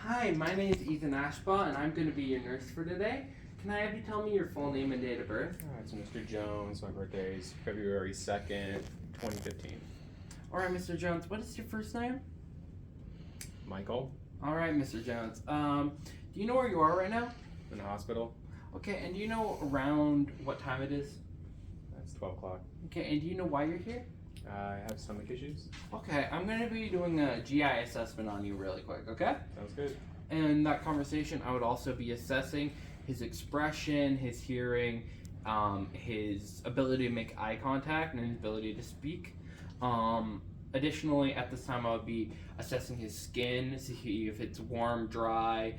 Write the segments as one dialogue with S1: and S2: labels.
S1: Hi, my name is Ethan-Ashbaugh, and I'm going to be your nurse for today. Can I have you tell me your full name and date of birth?
S2: Alright, so Mr. Jones, my birthday is February 2nd, 2015.
S1: Alright, Mr. Jones, what is your first name?
S2: Michael,
S1: Alright, Mr. Jones. Do you know where you are right now?
S2: in the hospital.
S1: Okay, and do you know around what time it is?
S2: It's 12 o'clock.
S1: Okay, and do you know why you're here?
S2: I have stomach issues.
S1: Okay, I'm going to be doing a GI assessment on you really quick, okay?
S2: Sounds good.
S1: And in that conversation, I would also be assessing his expression, his hearing, his ability to make eye contact, and his ability to speak. Additionally, at this time, I would be assessing his skin, see if it's warm, dry,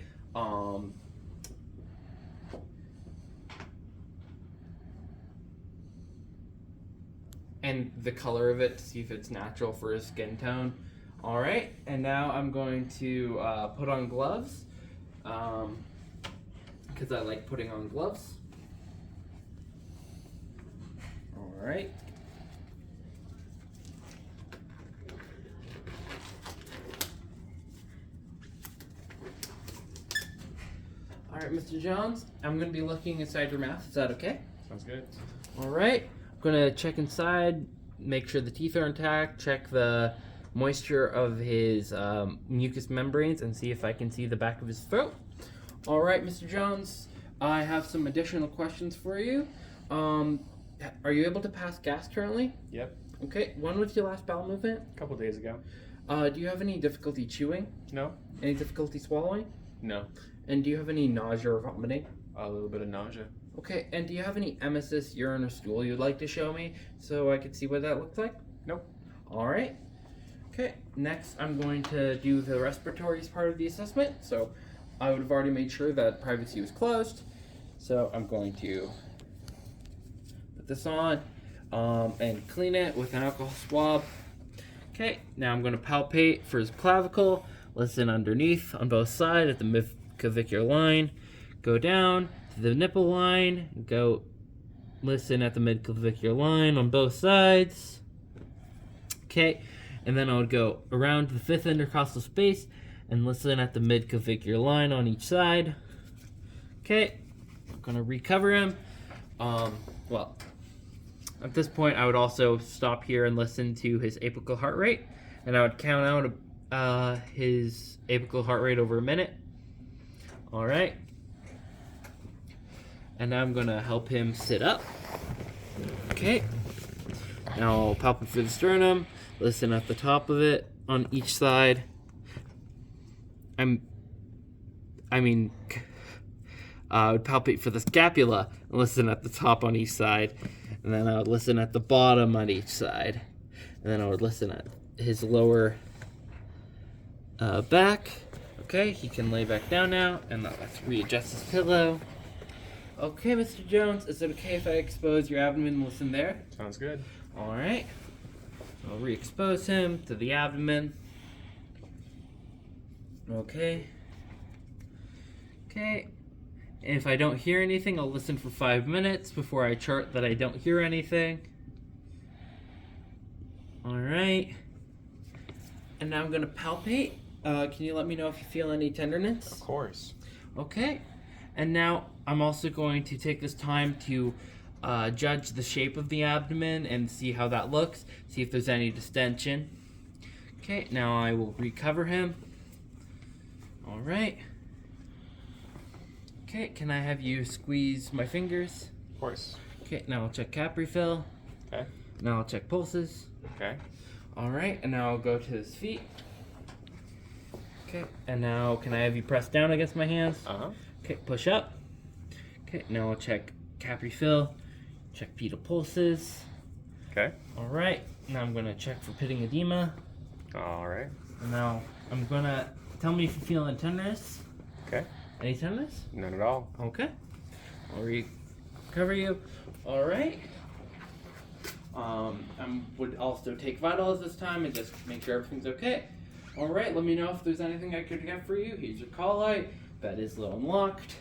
S1: and the color of it to see if it's natural for his skin tone. All right, and now I'm going to put on gloves because I like putting on gloves. All right. All right, Mr. Jones, I'm going to be looking inside your mouth. Is that okay?
S2: Sounds good.
S1: All right. I'm going to check inside, make sure the teeth are intact, check the moisture of his mucous membranes, and see if I can see the back of his throat. All right, Mr. Jones, I have some additional questions for you. Are you able to pass gas currently?
S2: Yep.
S1: Okay. When was your last bowel movement?
S2: A couple days ago.
S1: Do you have any difficulty chewing?
S2: No.
S1: Any difficulty swallowing?
S2: No.
S1: And do you have any nausea or vomiting?
S2: A little bit of nausea.
S1: Okay, and do you have any emesis, urine, or stool you'd like to show me so I could see what that looks like?
S2: Nope.
S1: All right. Okay, next I'm going to do the respiratories part of the assessment. So I would have already made sure that privacy was closed. So I'm going to put this on and clean it with an alcohol swab. Okay, now I'm going to palpate for his clavicle, listen underneath on both sides at the midclavicular line, go down to the nipple line, go listen at the midclavicular line on both sides. Okay, and then I would go around to the fifth intercostal space and listen at the midclavicular line on each side. Okay, I'm gonna recover him. Well, at this point, I would also stop here and listen to his apical heart rate, and I would count out his apical heart rate over a minute. All right. And now I'm gonna help him sit up. Okay. Now I'll palpate through the sternum, listen at the top of it on each side. I would palpate for the scapula and listen at the top on each side. And then I would listen at the bottom on each side. And then I would listen at his lower back. Okay, he can lay back down now. And let's readjust his pillow. Okay, Mr. Jones, is it okay if I expose your abdomen and listen there?
S2: Sounds good.
S1: All right. I'll re-expose him to the abdomen. Okay. Okay. And if I don't hear anything, I'll listen for 5 minutes before I chart that I don't hear anything. All right. And now I'm going to palpate. Can you let me know if you feel any tenderness?
S2: Of course.
S1: Okay. And now I'm also going to take this time to judge the shape of the abdomen and see how that looks, see if there's any distension. Okay, now I will recover him. All right. Okay, can I have you squeeze my fingers?
S2: Of course.
S1: Okay, now I'll check cap refill.
S2: Okay.
S1: Now I'll check pulses.
S2: Okay.
S1: All right, and now I'll go to his feet. Okay, and now can I have you press down against my hands?
S2: Uh-huh.
S1: Okay, push up. Okay, now I'll check cap refill, check pedal pulses.
S2: Okay.
S1: All right, now I'm gonna check for pitting edema.
S2: All right.
S1: And now I'm gonna, tell me if you feel any tenderness.
S2: Okay.
S1: Any tenderness?
S2: None at all.
S1: Okay. I'll recover you. All right. I would also take vitals this time and just make sure everything's okay. All right, let me know if there's anything I could get for you. Here's your call light. Bed is low and locked.